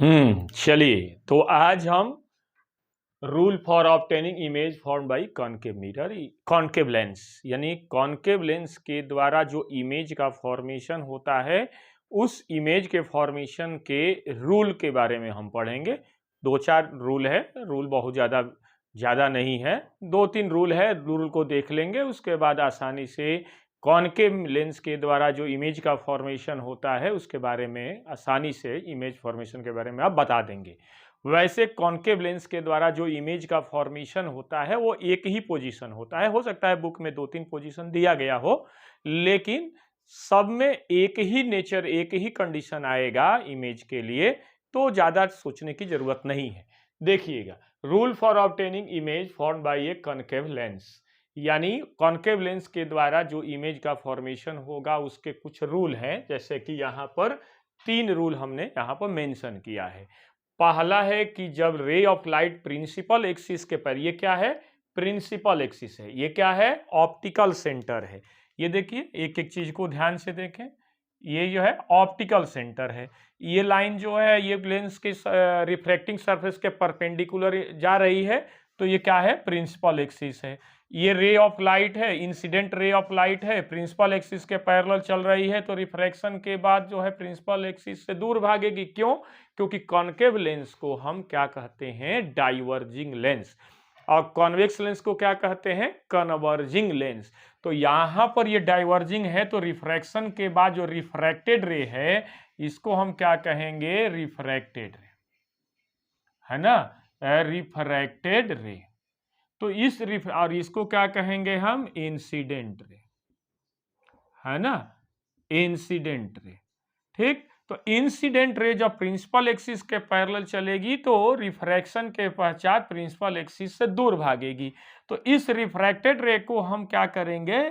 चलिए तो आज हम rule for obtaining image form by concave mirror concave lens यानी कॉनकेव लेंस के द्वारा जो इमेज का फॉर्मेशन होता है उस इमेज के फॉर्मेशन के रूल के बारे में हम पढ़ेंगे। दो चार रूल है, रूल बहुत ज़्यादा नहीं है, दो तीन रूल है, रूल को देख लेंगे उसके बाद आसानी से कॉनकेव लेंस के द्वारा जो इमेज का फॉर्मेशन होता है उसके बारे में आसानी से इमेज फॉर्मेशन के बारे में आप बता देंगे। वैसे कॉनकेव लेंस के द्वारा जो इमेज का फॉर्मेशन होता है वो एक ही पोजीशन होता है, हो सकता है बुक में दो तीन पोजीशन दिया गया हो, लेकिन सब में एक ही नेचर एक ही कंडीशन आएगा इमेज के लिए, तो ज़्यादा सोचने की जरूरत नहीं है। देखिएगा, rule for obtaining image form by A concave lens यानी कॉनकेव लेंस के द्वारा जो इमेज का फॉर्मेशन होगा उसके कुछ रूल हैं, जैसे कि यहाँ पर तीन रूल हमने यहाँ पर मेंशन किया है। पहला है कि जब रे ऑफ लाइट प्रिंसिपल एक्सिस के पर, ये क्या है, प्रिंसिपल एक्सिस है, ये क्या है, ऑप्टिकल सेंटर है। ये देखिए एक एक चीज को ध्यान से देखें, ये जो है ऑप्टिकल सेंटर है, ये लाइन जो है ये लेंस के रिफ्रैक्टिंग सरफेस के परपेंडिकुलर जा रही है, तो ये क्या है, प्रिंसिपल एक्सिस है। ये रे ऑफ लाइट है, इंसिडेंट रे ऑफ लाइट है, प्रिंसिपल एक्सिस के पैरेलल चल रही है, तो रिफ्रैक्शन के बाद जो है प्रिंसिपल एक्सिस से दूर भागेगी। क्यों? क्योंकि कॉनकेव लेंस को हम क्या कहते हैं, डाइवर्जिंग लेंस, और कॉन्वेक्स लेंस को क्या कहते हैं, कन्वर्जिंग लेंस। तो यहां पर ये डाइवर्जिंग है, तो रिफ्रैक्शन के बाद जो रिफ्रैक्टेड रे है इसको हम क्या कहेंगे, रिफ्रैक्टेड रे, है ना, रिफ्रैक्टेड रे। तो और इसको क्या कहेंगे हम, इंसिडेंट रे, है ना, इंसिडेंट रे। ठीक, तो इंसिडेंट रे जब प्रिंसिपल एक्सिस के पैरेलल चलेगी तो रिफ्रैक्शन के पश्चात प्रिंसिपल एक्सिस से दूर भागेगी। तो इस रिफ्रैक्टेड रे को हम क्या करेंगे,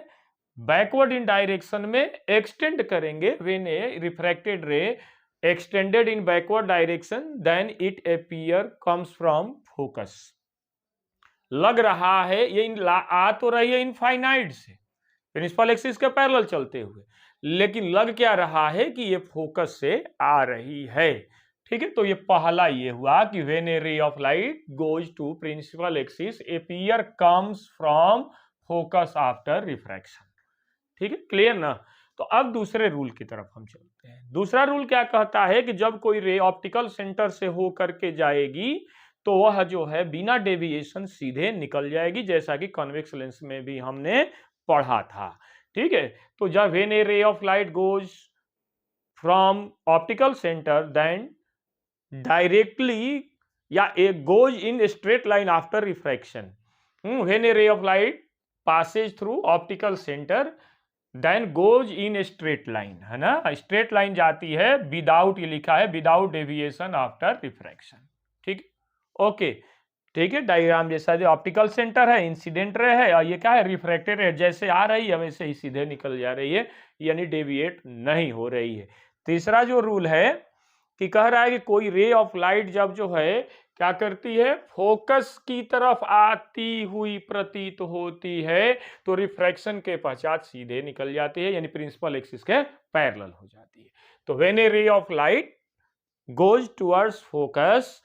बैकवर्ड इन डायरेक्शन में एक्सटेंड करेंगे। When a refracted ray extended in backward direction then it appear comes from focus. लग रहा है ये आ तो रही है इनफाइनाइट से, प्रिंसिपल एक्सिस के पैरेलल चलते हुए, लेकिन लग क्या रहा है कि ये फोकस से आ रही है। ठीक है, तो ये पहला ये हुआ कि when a ray of light goes to principal axis appear comes from focus after refraction. ठीक है, क्लियर ना। तो अब दूसरे रूल की तरफ हम चलते हैं। दूसरा रूल क्या कहता है कि जब कोई रे ऑप्टिकल सेंटर से हो करके जाएगी तो वह जो है बिना डेविएशन सीधे निकल जाएगी, जैसा कि कॉन्वेक्स लेंस में भी हमने पढ़ा था। ठीक है, तो जब when a ray of light goes from optical centre then directly या a goes in straight line after refraction, when a ray of light passes through optical center then goes in straight line, है ना, straight line जाती है without, ये लिखा है without deviation after refraction. ठीक, okay, ठीक है, डायग्राम जैसा जो ऑप्टिकल सेंटर है, इंसिडेंट रे है, और ये क्या है, रिफ्रैक्टेड है, जैसे आ रही है वैसे ही सीधे निकल जा रही है, यानी डेविएट नहीं हो रही है। तीसरा जो रूल है कि कह रहा है कि कोई रे ऑफ लाइट जब जो है क्या करती है, फोकस की तरफ आती हुई प्रतीत होती है, तो रिफ्रैक्शन के पश्चात सीधे निकल जाती है, यानी प्रिंसिपल एक्सिस के पैरेलल हो जाती है। तो when a ray of light goes towards focus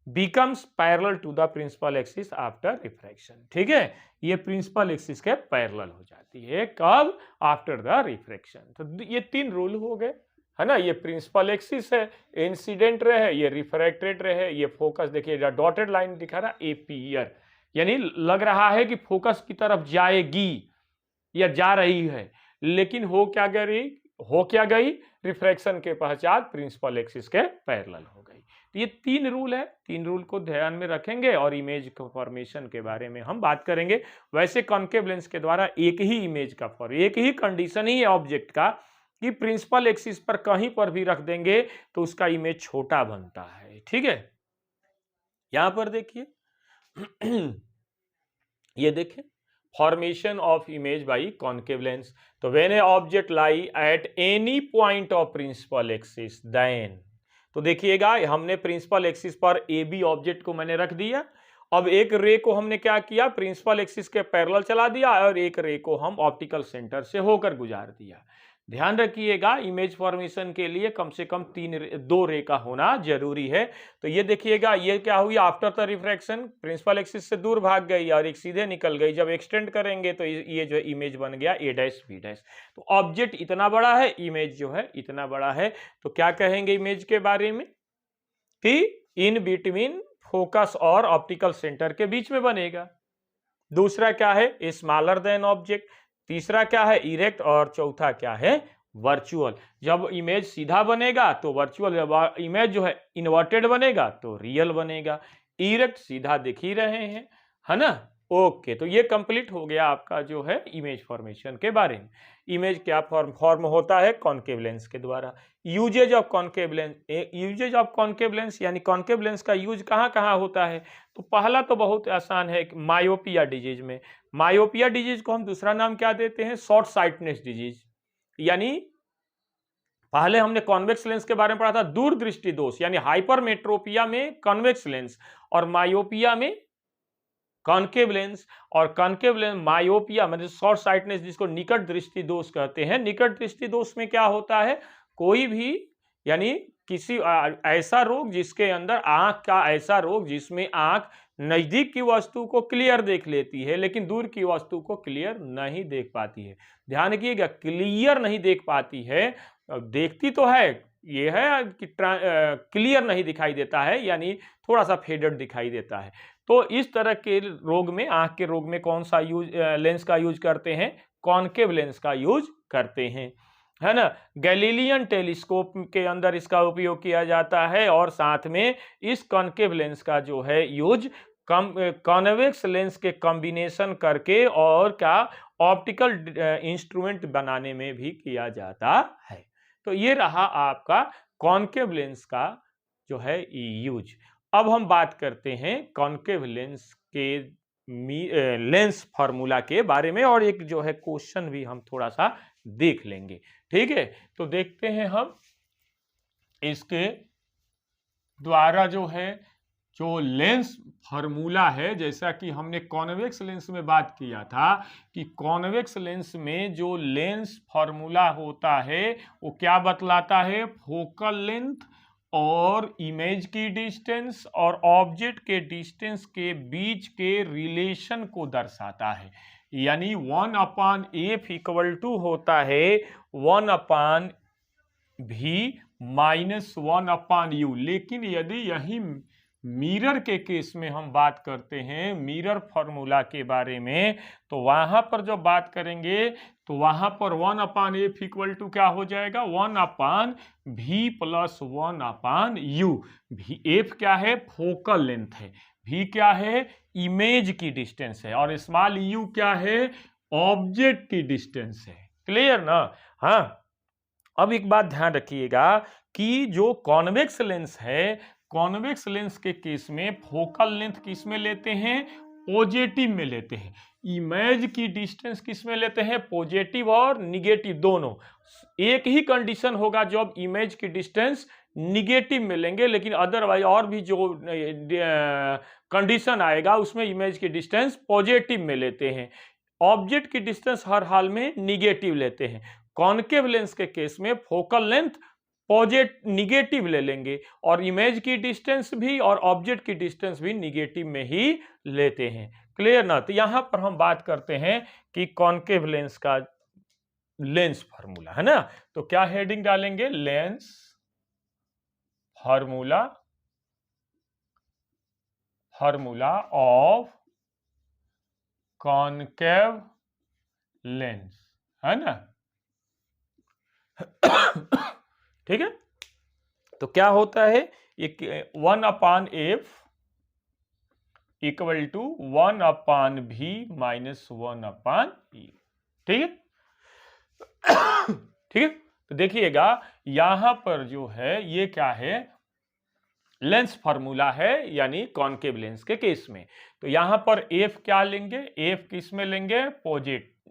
becomes parallel to the principal axis after refraction. ठीक है, ये प्रिंसिपल एक्सिस के पैरेलल हो जाती है, कब, आफ्टर द रिफ्रैक्शन। तो ये तीन रूल हो गए, है ना, ये प्रिंसिपल एक्सिस है, इंसिडेंट रे है, ये रिफ्रैक्टेड रे है, ये फोकस देखिए डॉटेड लाइन दिखा रहा, एपीयर, यानी लग रहा है कि फोकस की तरफ जाएगी या जा रही है, लेकिन हो क्या गई, रिफ्रैक्शन के पश्चात प्रिंसिपल एक्सिस के पैरेलल हो गई। तो ये तीन रूल है, तीन रूल को ध्यान में रखेंगे और इमेज फॉर्मेशन के बारे में हम बात करेंगे। वैसे कॉनकेव लेंस के द्वारा एक ही इमेज का एक ही कंडीशन ही है ऑब्जेक्ट का कि प्रिंसिपल एक्सिस पर कहीं पर भी रख देंगे तो उसका इमेज छोटा बनता है। ठीक है, यहां पर देखिए ये देखिए, formation of image by concave lens. तो when a object lie at any point of principal axis then, तो देखिएगा हमने प्रिंसिपल एक्सिस पर ए बी ऑब्जेक्ट को मैंने रख दिया, अब एक रे को हमने क्या किया, प्रिंसिपल एक्सिस के पैरेलल चला दिया, और एक रे को हम ऑप्टिकल सेंटर से होकर गुजार दिया। ध्यान रखिएगा, इमेज फॉर्मेशन के लिए कम से कम 2 रे का होना जरूरी है। तो ये देखिएगा, ये क्या हुई, after the refraction principal axis से दूर भाग गई और एक सीधे निकल गई। जब एक्सटेंड करेंगे तो ये जो इमेज बन गया ए डैश बी डैश। तो ऑब्जेक्ट इतना बड़ा है, इमेज जो है इतना बड़ा है। तो क्या कहेंगे इमेज के बारे में कि इन बिटवीन फोकस और ऑप्टिकल सेंटर के बीच में बनेगा। दूसरा क्या है, स्मॉलर देन ऑब्जेक्ट। तीसरा क्या है, इरेक्ट। और चौथा क्या है, वर्चुअल। जब इमेज सीधा बनेगा तो वर्चुअल, जब इमेज जो है इन्वर्टेड बनेगा तो रियल बनेगा। इरेक्ट सीधा दिख ही रहे हैं, है ना। ओके, तो ये कंप्लीट हो गया आपका जो है इमेज फॉर्मेशन के बारे में। इमेज क्या फॉर्म होता है, कॉन्केव लेंस के द्वारा। Uses of concave lens, uses of concave lens यानी कॉन्केव लेंस का यूज कहाँ कहाँ होता है। तो पहला तो बहुत आसान है, मायोपिया डिजीज में। मायोपिया डिजीज को हम दूसरा नाम क्या देते हैं, शॉर्ट साइटनेस डिजीज। यानी पहले हमने कॉन्वेक्स लेंस के बारे में पढ़ा था, दूरदृष्टि दोष यानी हाइपरमेट्रोपिया में कॉन्वेक्स लेंस और मायोपिया में कॉन्केव लेंस। और कॉन्केव लेंस मायोपिया मतलब शॉर्ट साइटनेस, जिसको निकट दृष्टि दोष कहते हैं। निकट दृष्टि दोष में क्या होता है, कोई भी यानी किसी ऐसा रोग जिसके अंदर आंख का ऐसा रोग जिसमें आंख नजदीक की वस्तु को क्लियर देख लेती है लेकिन दूर की वस्तु को क्लियर नहीं देख पाती है। ध्यान रखिएगा, क्लियर नहीं देख पाती है, देखती तो है, ये है कि क्लियर नहीं दिखाई देता है, यानी थोड़ा सा फेडेड दिखाई देता है। तो इस तरह के रोग में, आंख के रोग में कौन सा लेंस का यूज करते हैं, कॉन्केव लेंस का यूज करते हैं, है ना। गैलीलियन टेलीस्कोप के अंदर इसका उपयोग किया जाता है और साथ में इस कॉन्केव लेंस का जो है यूज कॉन्वेक्स लेंस के कॉम्बिनेशन करके और क्या ऑप्टिकल इंस्ट्रूमेंट बनाने में भी किया जाता है। तो ये रहा आपका कॉन्केव लेंस का जो है यूज। अब हम बात करते हैं कॉन्केव लेंस के लेंस फार्मूला के बारे में और एक जो है क्वेश्चन भी हम थोड़ा सा देख लेंगे, ठीक है। तो देखते हैं हम इसके द्वारा जो है जो लेंस फार्मूला है, जैसा कि हमने कॉन्वेक्स लेंस में बात किया था कि कॉन्वेक्स लेंस में जो लेंस फार्मूला होता है वो क्या बतलाता है, फोकल लेंथ और इमेज की डिस्टेंस और ऑब्जेक्ट के डिस्टेंस के बीच के रिलेशन को दर्शाता है। यानी 1/f इक्वल टू होता है 1/v माइनस 1/u। लेकिन यदि यही मिरर के केस में हम बात करते हैं, मिरर फॉर्मूला के बारे में, तो वहां पर जब बात करेंगे तो वहां पर 1/f इक्वल टू क्या हो जाएगा, 1/v प्लस 1/u। f क्या है, फोकल लेंथ है, v क्या है, इमेज की डिस्टेंस है और स्मॉल u क्या है, ऑब्जेक्ट की डिस्टेंस है। क्लियर ना। हाँ, अब एक बात ध्यान रखिएगा कि जो कॉन्वेक्स लेंस है, कॉन्वेक्स लेंस के केस में फोकल लेंथ किस में लेते हैं, पॉजिटिव में लेते हैं। इमेज की डिस्टेंस किस में लेते हैं, पॉजिटिव और निगेटिव दोनों। एक ही कंडीशन होगा जब इमेज की डिस्टेंस निगेटिव में लेंगे, लेकिन अदरवाइज और भी जो कंडीशन आएगा उसमें इमेज की डिस्टेंस पॉजिटिव में लेते हैं, ऑब्जेक्ट की डिस्टेंस हर हाल में निगेटिव लेते हैं। कॉन्केव लेंस के केस में फोकल लेंथ निगेटिव ले लेंगे और इमेज की डिस्टेंस भी और ऑब्जेक्ट की डिस्टेंस भी निगेटिव में ही लेते हैं। क्लियर ना। तो यहां पर हम बात करते हैं कि कॉन्केव लेंस का लेंस फार्मूला, है ना। तो क्या हेडिंग डालेंगे, lens formula, formula of concave lens, है ना। ठीक है। तो क्या होता है, 1/f equal to 1/v minus 1/e। ठीक है। ठीक है। तो देखिएगा यहां पर जो है ये क्या है, लेंस फार्मूला है, यानी कॉन्केव लेंस के केस में। तो यहां पर f क्या लेंगे, f किस में लेंगे,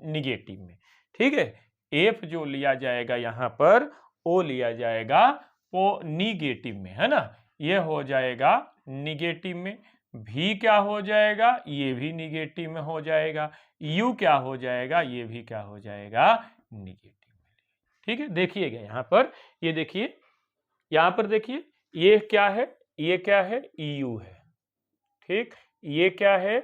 निगेटिव में। ठीक है। f जो लिया जाएगा यहां पर o लिया जाएगा वो निगेटिव में, है ना। ये हो जाएगा निगेटिव में। v क्या हो जाएगा, ये भी निगेटिव में हो जाएगा। u क्या हो जाएगा, ये भी क्या हो जाएगा, निगेटिव में। ठीक है, देखिएगा यहाँ पर, ये देखिए, यहाँ पर देखिए, ये क्या है, ये क्या है, EU है, ठीक, ये क्या है,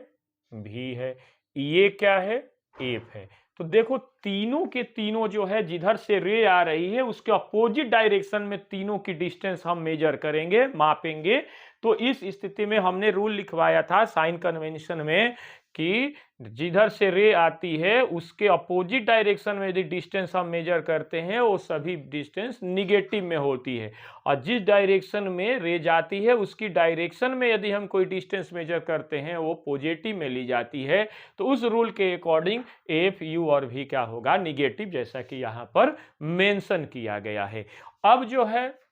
भी है, ये क्या है, एफ है। तो देखो तीनों के तीनों जो है जिधर से रे आ रही है उसके अपोजिट डायरेक्शन में तीनों की डिस्टेंस हम मेजर करेंगे, मापेंगे। तो इस स्थिति में हमने रूल लिखवाया था साइन कन्वेंशन में कि जिधर से रे आती है उसके अपोजिट डायरेक्शन में यदि डिस्टेंस हम मेजर करते हैं वो सभी डिस्टेंस निगेटिव में होती है, और जिस डायरेक्शन में रे जाती है उसकी डायरेक्शन में यदि हम कोई डिस्टेंस मेजर करते हैं वो पॉजिटिव में ली जाती है। तो उस रूल के अकॉर्डिंग एफ, यू और भी क्या होगा, निगेटिव, जैसा कि यहां पर मेंशन किया गया है। अब जो है,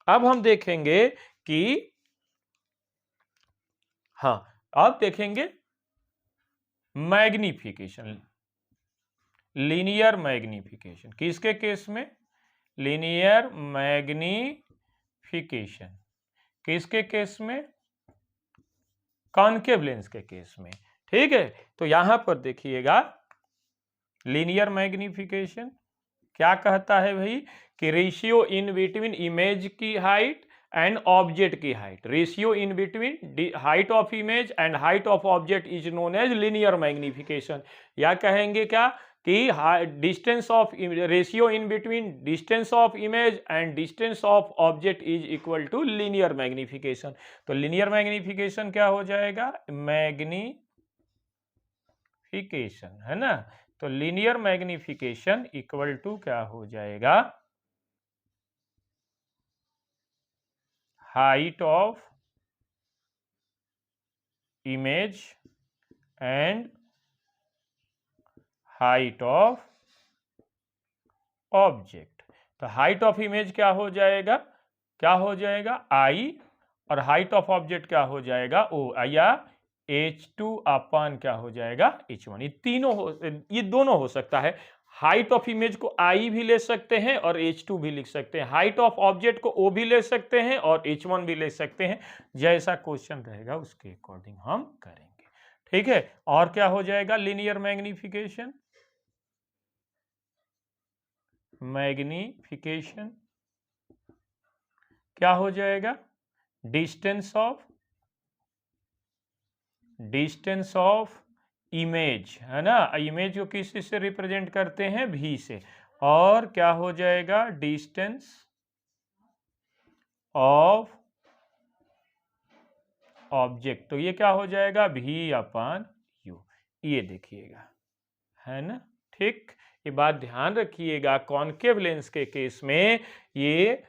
अब हम देखेंगे कि हाँ, अब देखेंगे मैग्निफिकेशन, लीनियर मैग्निफिकेशन। किसके केस में, लीनियर मैग्निफिकेशन किसके केस में, कॉनकेव लेंस के केस में। ठीक है, तो यहां पर देखिएगा लीनियर मैग्निफिकेशन क्या कहता है भाई, कि रेशियो इन बिटवीन इमेज की हाइट एंड ऑब्जेक्ट की height, ratio in between height of image and height of object is known as linear magnification. या कहेंगे क्या कि distance of, ratio in between distance of image and distance of object is equal to linear magnification. तो linear magnification क्या हो जाएगा, magnification, है ना। तो लीनियर मैग्निफिकेशन इक्वल टू क्या हो जाएगा, height of image and height of object. तो हाइट ऑफ इमेज क्या हो जाएगा, क्या हो जाएगा आई, और हाइट ऑफ ऑब्जेक्ट क्या हो जाएगा ओ, या H2 अपान क्या हो जाएगा H1। ये तीनों हो, ये दोनों हो सकता है। हाइट ऑफ इमेज को I भी ले सकते हैं और H2 भी लिख सकते हैं, हाइट ऑफ ऑब्जेक्ट को O भी ले सकते हैं और H1 भी ले सकते हैं। जैसा क्वेश्चन रहेगा उसके अकॉर्डिंग हम करेंगे। ठीक है, और क्या हो जाएगा लीनियर मैग्निफिकेशन, मैग्निफिकेशन क्या हो जाएगा, डिस्टेंस ऑफ इमेज, है ना, इमेज को किस से रिप्रेजेंट करते हैं, भी से, और क्या हो जाएगा डिस्टेंस ऑफ ऑब्जेक्ट। तो ये क्या हो जाएगा, भी अपान यू। ये देखिएगा, है ना। ठीक, ये बात ध्यान रखिएगा, कॉनकेव लेंस के केस में ये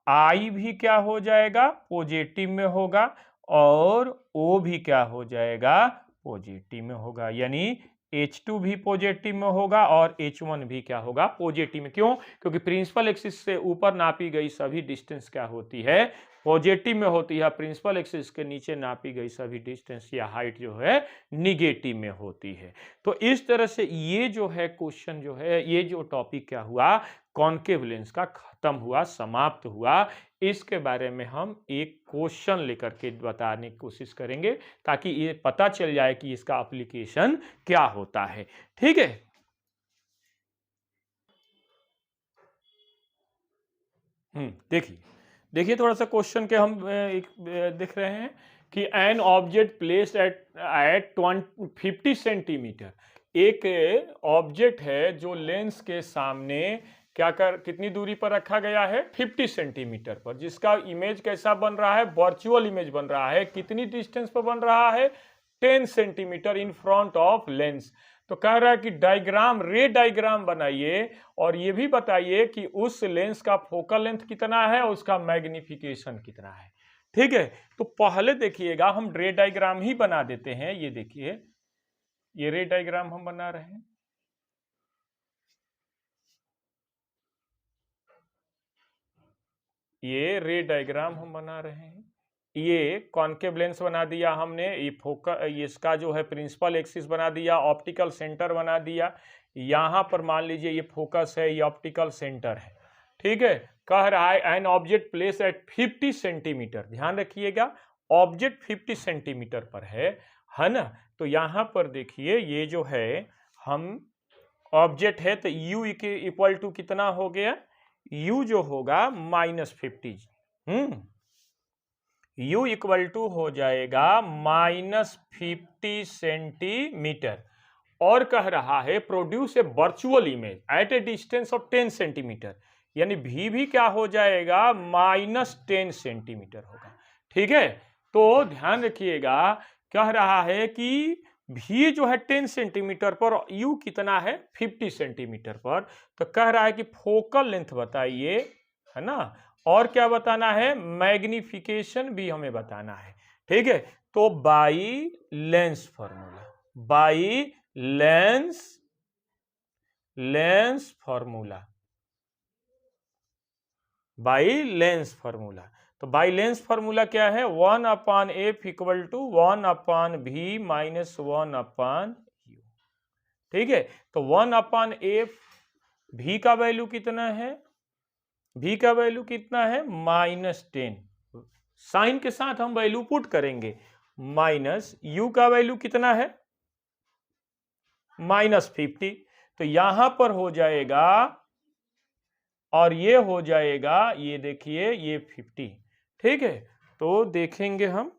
आई भी क्या हो जाएगा, पॉजिटिव में होगा, और ओ भी क्या हो जाएगा, पॉजिटिव में होगा। यानी H2 भी पॉजिटिव में होगा और H1 भी क्या होगा, पॉजिटिव में। क्यों, क्योंकि प्रिंसिपल एक्सिस से ऊपर नापी गई सभी डिस्टेंस क्या होती है, पॉजिटिव में होती है। प्रिंसिपल एक्सिस के नीचे नापी गई सभी डिस्टेंस या हाइट जो है निगेटिव में होती है। तो इस तरह से ये जो है क्वेश्चन जो है, ये जो टॉपिक क्या हुआ, कॉनकेव लेंस का खत्म हुआ, समाप्त हुआ। इसके बारे में हम एक क्वेश्चन लेकर के बताने की कोशिश करेंगे ताकि ये पता चल जाए कि इसका एप्लीकेशन क्या होता है। ठीक है, देखिए देखिए थोड़ा सा क्वेश्चन के हम देख रहे हैं कि an object placed at 50 centimetre, एक ऑब्जेक्ट है जो लेंस के सामने क्या कर, कितनी दूरी पर रखा गया है, 50 सेंटीमीटर पर, जिसका इमेज कैसा बन रहा है, वर्चुअल इमेज बन रहा है। कितनी डिस्टेंस पर बन रहा है, 10 centimetre in front of lens. तो कह रहा है कि डायग्राम, रे डायग्राम बनाइए और ये भी बताइए कि उस लेंस का फोकल लेंथ कितना है और उसका मैग्निफिकेशन कितना है। ठीक है, तो पहले देखिएगा हम रे डायग्राम ही बना देते हैं। ये देखिए, ये रे डायग्राम हम बना रहे हैं। ये रे डायग्राम हम बना रहे हैं। ये कॉनकेव लेंस बना दिया हमने, ये फोकस, इसका जो है प्रिंसिपल एक्सिस बना दिया, ऑप्टिकल सेंटर बना दिया। यहां पर मान लीजिए ये फोकस है, ये ऑप्टिकल सेंटर है। ठीक है, कह रहा है an object place at 50 centimetre. ध्यान रखिएगा, ऑब्जेक्ट 50 सेंटीमीटर पर है ना। तो यहां पर देखिए, ये जो है हम ऑब्जेक्ट है तो u इक्वल टू कितना हो गया, u जो होगा -50, u इक्वल टू हो जाएगा -50 सेंटीमीटर। और कह रहा है produce a virtual image at A distance of 10 centimetre, यानी v भी क्या हो जाएगा -10 सेंटीमीटर होगा। ठीक है, तो ध्यान रखिएगा, कह रहा है कि v जो है 10 सेंटीमीटर पर, u कितना है 50 सेंटीमीटर पर। तो कह रहा है कि फोकल लेंथ बताइए, है ना, और क्या बताना है, मैग्निफिकेशन भी हमें बताना है। ठीक है, तो by lens formula, by lens formula, by lens formula. तो बाई लेंस फॉर्मूला क्या है, 1/f equal to 1/v minus 1/u। ठीक है, तो 1/f, v का वैल्यू कितना है, v का वैल्यू कितना है -10, साइन के साथ हम वैल्यू पुट करेंगे, माइनस u का वैल्यू कितना है -50। तो यहां पर हो जाएगा, और ये हो जाएगा, ये देखिए ये 50। ठीक है, तो देखेंगे हम,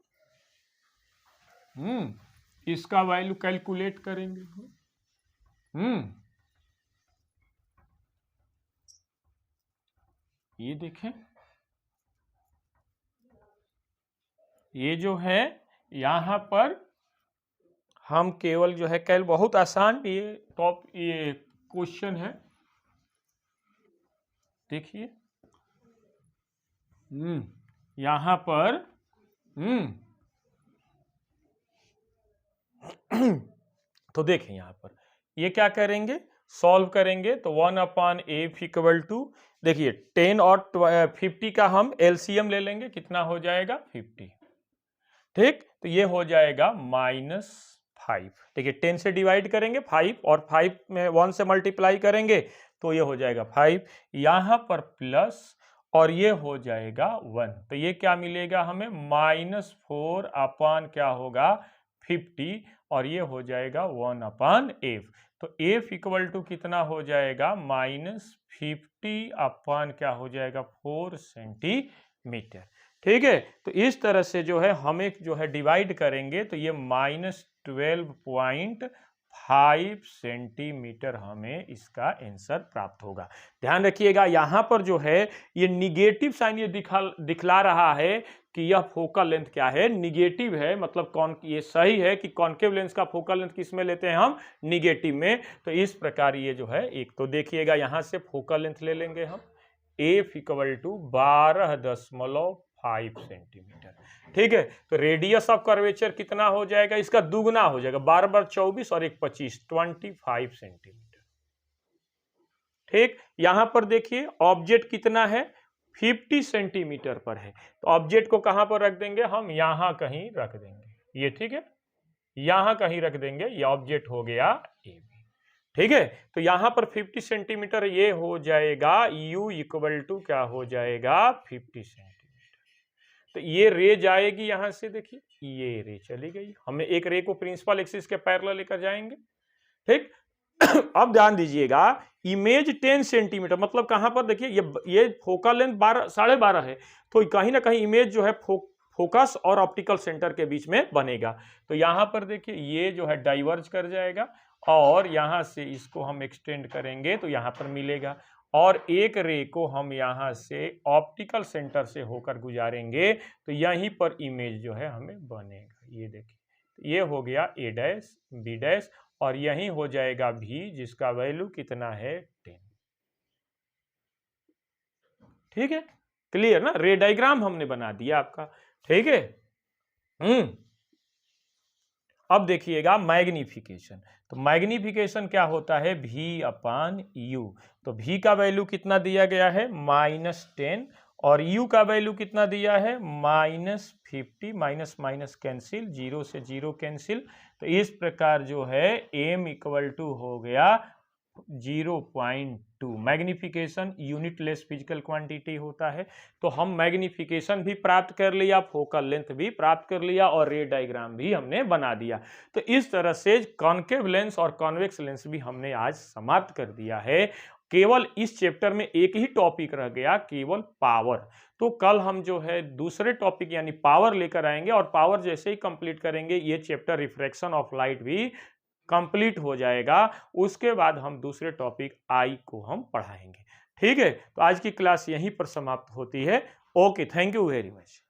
इसका वैल्यू कैलकुलेट करेंगे। ये देखें, ये जो है यहां पर हम केवल जो है कैल, बहुत आसान ये टॉप ये क्वेश्चन है, देखिए यहां पर तो देखें यहां पर ये क्या करेंगे, सॉल्व करेंगे। तो 1/f इक्वल टू, देखिए 10 और 50 का हम एलसीएम ले लेंगे, कितना हो जाएगा 50। ठीक, तो ये हो जाएगा -5। देखिए 10 से डिवाइड करेंगे 5, और 5 में 1 से मल्टीप्लाई करेंगे तो ये हो जाएगा 5, यहां पर प्लस, और ये हो जाएगा 1। तो ये क्या मिलेगा हमें, -4 अपान क्या होगा 50, और ये हो जाएगा 1/f। तो f इक्वल टू कितना हो जाएगा, -50 अपान क्या हो जाएगा 4 सेंटीमीटर। ठीक है, तो इस तरह से जो है हमें जो है डिवाइड करेंगे तो ये -12.5 सेंटीमीटर हमें इसका आंसर प्राप्त होगा। ध्यान रखिएगा, यहां पर जो है ये निगेटिव साइन ये दिखला रहा है कि यह फोकल लेंथ क्या है, निगेटिव है, मतलब ये सही है कि कॉन्केव लेंस का फोकल लेंथ किस में लेते हैं हम, निगेटिव में। तो इस प्रकार ये जो है एक, तो देखिएगा यहां से फोकल लेंथ ले लेंगे हम, f इक्वल टू 12.5 सेंटीमीटर। ठीक है, तो रेडियस ऑफ कर्वेचर कितना हो जाएगा, इसका दुगना हो जाएगा, 12 बार 24 और 1 25, 25 सेंटीमीटर। ठीक, यहां पर देखिए ऑब्जेक्ट कितना है, 50 सेंटीमीटर पर है, तो ऑब्जेक्ट को कहां पर रख देंगे हम, यहां कहीं रख देंगे, ये ठीक है, यहां कहीं रख देंगे, ये ऑब्जेक्ट हो गया ए। ठीक है, तो यहां पर 50 सेंटीमीटर, ये हो जाएगा u इक्वल टू क्या हो जाएगा 50 सेंटीमीटर। तो ये रे जाएगी यहां से, देखिए ये रे चली गई, हमें एक रे को प्रिंसिपल एक्सिस के पैरेलल लेकर जाएंगे। ठीक, अब ध्यान दीजिएगा, इमेज 10 सेंटीमीटर, मतलब कहां पर, देखिए ये फोकल लेंथ 12.5 है, तो कहीं ना कहीं इमेज जो है फोकस और ऑप्टिकल सेंटर के बीच में बनेगा। तो यहां पर देखिए ये जो है डाइवर्ज कर जाएगा, और यहां से इसको हम एक्सटेंड करेंगे तो यहां पर मिलेगा, और एक रे को हम यहां से ऑप्टिकल सेंटर से होकर गुजारेंगे तो यहीं पर इमेज जो है हमें बनेगा। ये देखिए, ये हो गया a डैश b डैश, और यहीं हो जाएगा v, जिसका वैल्यू कितना है 10। ठीक है, क्लियर ना, रे डायग्राम हमने बना दिया आपका। ठीक है, अब देखिएगा मैग्निफिकेशन। तो मैग्निफिकेशन क्या होता है, v/u। तो v का वैल्यू कितना दिया गया है -10, और u का वैल्यू कितना दिया है -50, माइनस माइनस कैंसिल, 0 से 0 कैंसिल। तो इस प्रकार जो है m इक्वल टू हो गया 0.2 मैग्निफिकेशन यूनिटलेस फिजिकल क्वांटिटी होता है। तो हम मैग्निफिकेशन भी प्राप्त कर लिया, फोकल लेंथ भी प्राप्त कर लिया और रे डायग्राम भी हमने बना दिया। तो इस तरह से कॉन्केव लेंस और कॉन्वेक्स लेंस भी हमने आज समाप्त कर दिया है। केवल इस चैप्टर में एक ही टॉपिक रह गया, केवल पावर। तो कल हम जो है दूसरे टॉपिक यानी पावर लेकर आएंगे और पावर जैसे ही कंप्लीट करेंगे ये चैप्टर रिफ्रैक्शन ऑफ लाइट भी कंप्लीट हो जाएगा। उसके बाद हम दूसरे टॉपिक आई को हम पढ़ाएंगे। ठीक है, तो आज की क्लास यहीं पर समाप्त होती है। Okay, thank you very much.